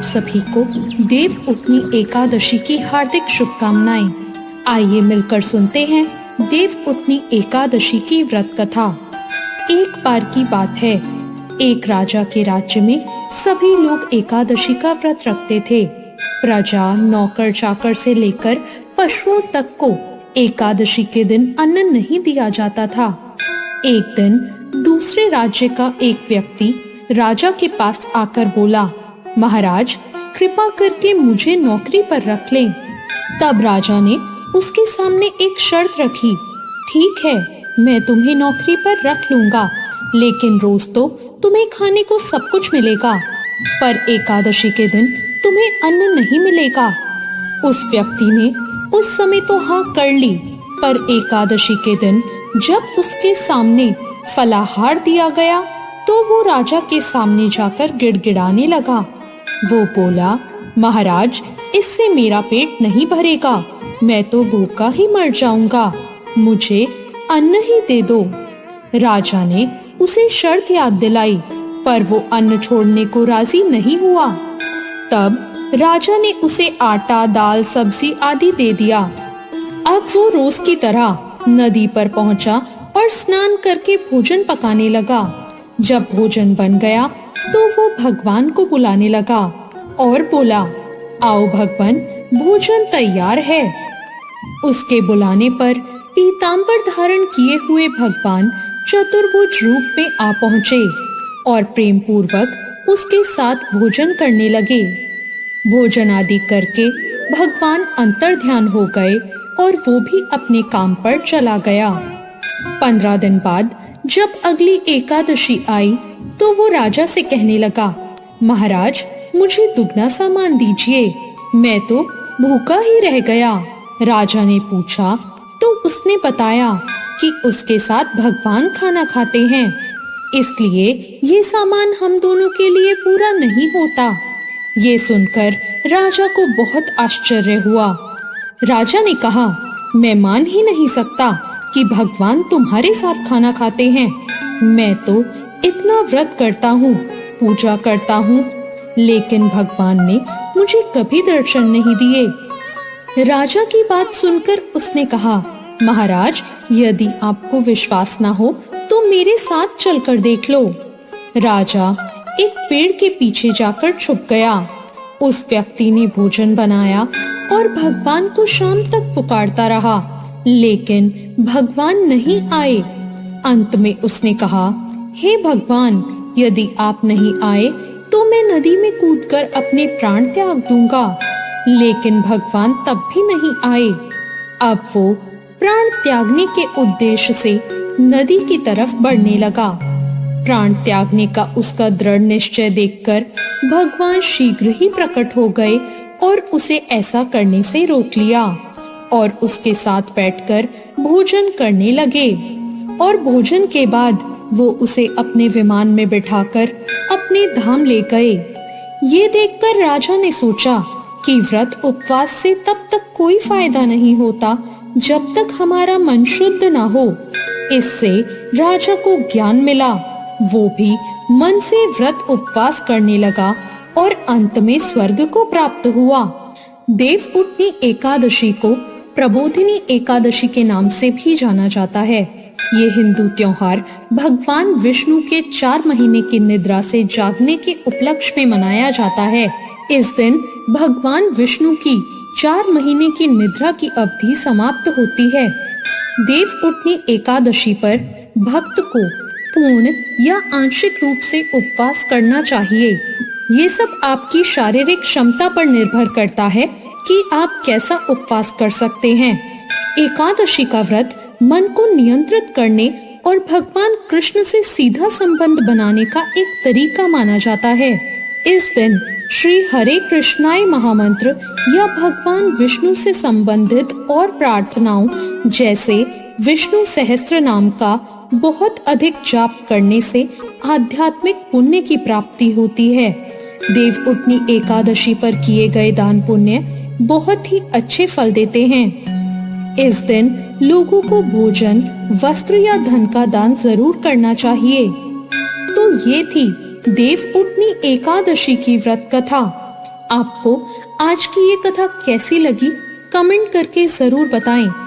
सभी को देव उठनी एकादशी की हार्दिक शुभकामनाएं। आइए मिलकर सुनते हैं देव उठनी एकादशी की व्रत कथा। एक बार की बात है, एक राजा के राज्य में सभी लोग एकादशी का व्रत रखते थे। प्रजा, नौकर चाकर से लेकर पशुओं तक को एकादशी के दिन अन्न नहीं दिया जाता था। एक दिन दूसरे राज्य का एक व्यक्ति राजा के पास आकर बोला, महाराज कृपा करके मुझे नौकरी पर रख लें। तब राजा ने उसके सामने एक शर्त रखी, ठीक है मैं तुम्हें नौकरी पर रख लूंगा, लेकिन रोज तो तुम्हें खाने को सब कुछ मिलेगा, पर एकादशी के दिन तुम्हें अन्न नहीं मिलेगा। उस व्यक्ति ने उस समय तो हाँ कर ली, पर एकादशी के दिन जब उसके सामने फलाहार दिया गया तो वो राजा के सामने जाकर गिड़गिड़ाने लगा। वो बोला, महाराज इससे मेरा पेट नहीं भरेगा, मैं तो भूखा ही मर जाऊंगा, मुझे अन्न ही दे दो। राजा ने उसे शर्त याद दिलाई, पर वो अन्न छोड़ने को राजी नहीं हुआ। तब राजा ने उसे आटा, दाल, सब्जी आदि दे दिया। अब वो रोज की तरह नदी पर पहुंचा और स्नान करके भोजन पकाने लगा। जब भोजन बन गया तो वो भगवान को बुलाने लगा और बोला, आओ भगवान भोजन तैयार है। उसके बुलाने पर पीतांबर धारण किए हुए भगवान चतुर्भुज रूप में आ पहुंचे और प्रेम पूर्वक उसके साथ भोजन करने लगे। भोजन आदि करके भगवान अंतर्ध्यान हो गए और वो भी अपने काम पर चला गया। 15 दिन बाद जब अगली एकादशी आई तो वो राजा से कहने लगा, महाराज मुझे दुगना सामान दीजिए, मैं तो भूखा ही रह गया। राजा ने पूछा तो उसने बताया कि उसके साथ भगवान खाना खाते हैं, इसलिए ये सामान हम दोनों के लिए पूरा नहीं होता। ये सुनकर राजा को बहुत आश्चर्य हुआ। राजा ने कहा, मैं मान ही नहीं सकता कि भगवान तुम्हारे साथ खाना खाते हैं। मैं तो इतना व्रत करता हूँ, पूजा करता हूँ, लेकिन भगवान ने मुझे कभी दर्शन नहीं दिए। राजा की बात सुनकर उसने कहा, महाराज यदि आपको विश्वास ना हो तो मेरे साथ चलकर देख लो। राजा एक पेड़ के पीछे जाकर छुप गया। उस व्यक्ति ने भोजन बनाया और भगवान को शाम तक पुकारता रहा, लेकिन भगवान नहीं आए। अंत में उसने कहा, हे भगवान यदि आप नहीं आए तो मैं नदी में कूदकर अपने प्राण त्याग दूंगा, लेकिन भगवान तब भी नहीं आए। अब वो प्राण त्यागने के उद्देश्य से नदी की तरफ बढ़ने लगा। प्राण त्यागने का उसका दृढ़ निश्चय देखकर भगवान शीघ्र ही प्रकट हो गए और उसे ऐसा करने से रोक लिया और उसके साथ बैठकर भोजन करने लगे। और भोजन के बाद वो उसे अपने विमान में बिठाकर अपने धाम ले गए। ये देखकर राजा ने सोचा कि व्रत उपवास से तब तक कोई फायदा नहीं होता जब तक हमारा मन शुद्ध ना हो। इससे राजा को ज्ञान मिला। वो भी मन से व्रत उपवास करने लगा और अंत में स्वर्ग को प्राप्त हुआ। देव उठनी एकादशी को प्रबोधिनी एकादशी के नाम से भी जाना जाता है। ये हिंदू त्योहार भगवान विष्णु के 4 महीने की निद्रा से जागने के उपलक्ष्य में मनाया जाता है। इस दिन भगवान विष्णु की 4 महीने की निद्रा की अवधि समाप्त होती है। देव उठनी एकादशी पर भक्त को पूर्ण या आंशिक रूप से उपवास करना चाहिए। ये सब आपकी शारीरिक क्षमता पर निर्भर करता है कि आप कैसा उपवास कर सकते हैं। एकादशी का व्रत मन को नियंत्रित करने और भगवान कृष्ण से सीधा संबंध बनाने का एक तरीका माना जाता है। इस दिन श्री हरे कृष्णाय महामंत्र या भगवान विष्णु से संबंधित और प्रार्थनाओं जैसे विष्णु सहस्त्र नाम का बहुत अधिक जाप करने से आध्यात्मिक पुण्य की प्राप्ति होती है। देव उठनी एकादशी पर किए गए दान पुण्य बहुत ही अच्छे फल देते हैं। इस दिन लोगों को भोजन, वस्त्र या धन का दान जरूर करना चाहिए। तो ये थी देव उठनी एकादशी की व्रत कथा। आपको आज की ये कथा कैसी लगी कमेंट करके जरूर बताएं।